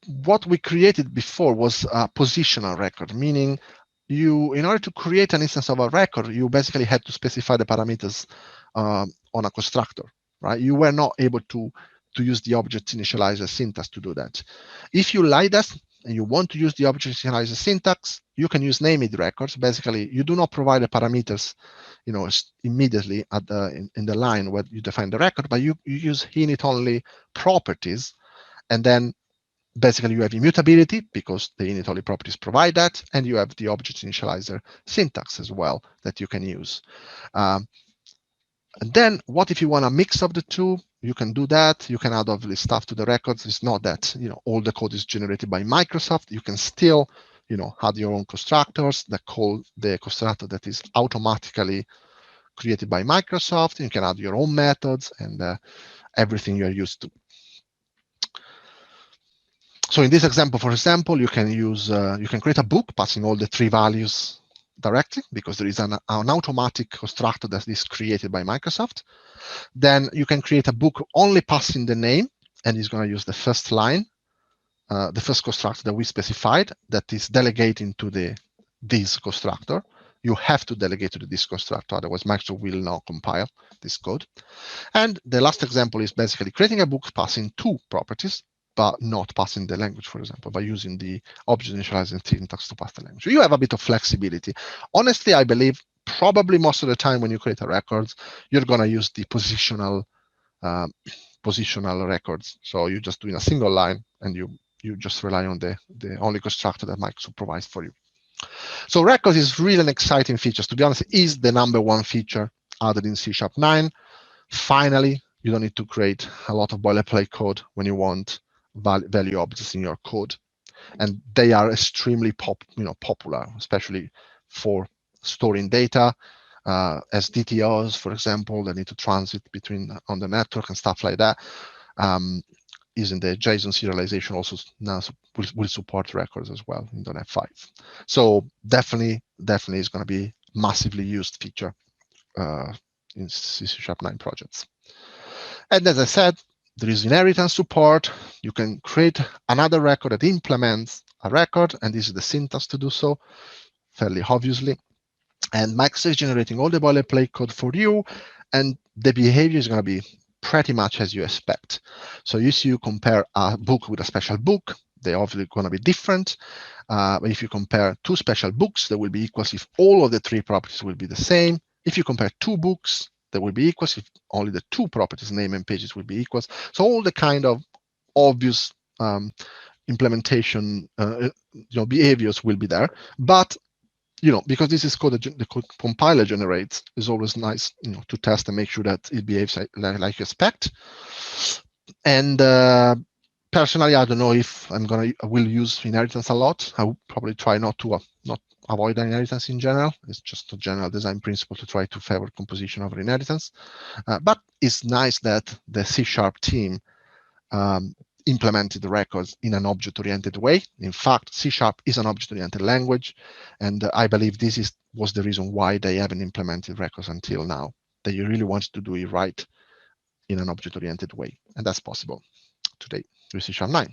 what we created before was a positional record, meaning in order to create an instance of a record, you basically had to specify the parameters on a constructor, right? You were not able to use the object initializer syntax to do that. If you like that and you want to use the object initializer syntax, you can use named records. Basically, you do not provide the parameters, immediately at in the line where you define the record, but you use init only properties, and then basically you have immutability because the init only properties provide that, and you have the object initializer syntax as well that you can use. And then what if you want a mix of the two? You can do that. You can add all this stuff to the records. It's not that all the code is generated by Microsoft. You can still add your own constructors that call the constructor that is automatically created by Microsoft. You can add your own methods and everything you're used to. So in this example, for example, you can use you can create a book passing all the 3 values directly because there is an automatic constructor that is created by Microsoft. Then you can create a book only passing the name, and it's going to use the first line, the first constructor that we specified that is delegating to the this constructor. You have to delegate to the this constructor, otherwise Microsoft will not compile this code. And the last example is basically creating a book passing 2 properties, but not passing the language, for example, by using the object initializing syntax to pass the language. So you have a bit of flexibility. Honestly, I believe probably most of the time when you create a record, you're going to use the positional records. So you're just doing a single line, and you just rely on the only constructor that Microsoft provides for you. So records is really an exciting feature. To be honest, it is the #1 feature added in C#9. Finally, you don't need to create a lot of boilerplate code when you want value objects in your code, and they are extremely popular, especially for storing data as DTOs, for example. They need to transit between on the network and stuff like that. Using the JSON serialization also now will support records as well in .NET 5. So definitely is going to be massively used feature in C#9 projects. And as I said, there is inheritance support. You can create another record that implements a record, and this is the syntax to do so, fairly obviously. And Microsoft is generating all the boilerplate code for you, and the behavior is going to be pretty much as you expect. So if you compare a book with a special book, they're obviously going to be different. But if you compare 2 special books, they will be equals if all of the 3 properties will be the same. If you compare 2 books, they will be equals if only the 2 properties, name and pages, will be equals. So all the kind of obvious implementation behaviors will be there. But because this is code that the code compiler generates, it's always nice to test and make sure that it behaves like you expect. And personally, I don't know if I will use inheritance a lot. I will probably try not to avoid inheritance in general. It's just a general design principle to try to favor composition over inheritance. But it's nice that the C# team implemented the records in an object-oriented way. In fact, C# is an object-oriented language, and I believe this was the reason why they haven't implemented records until now. They really wanted to do it right in an object-oriented way, and that's possible today with C#9.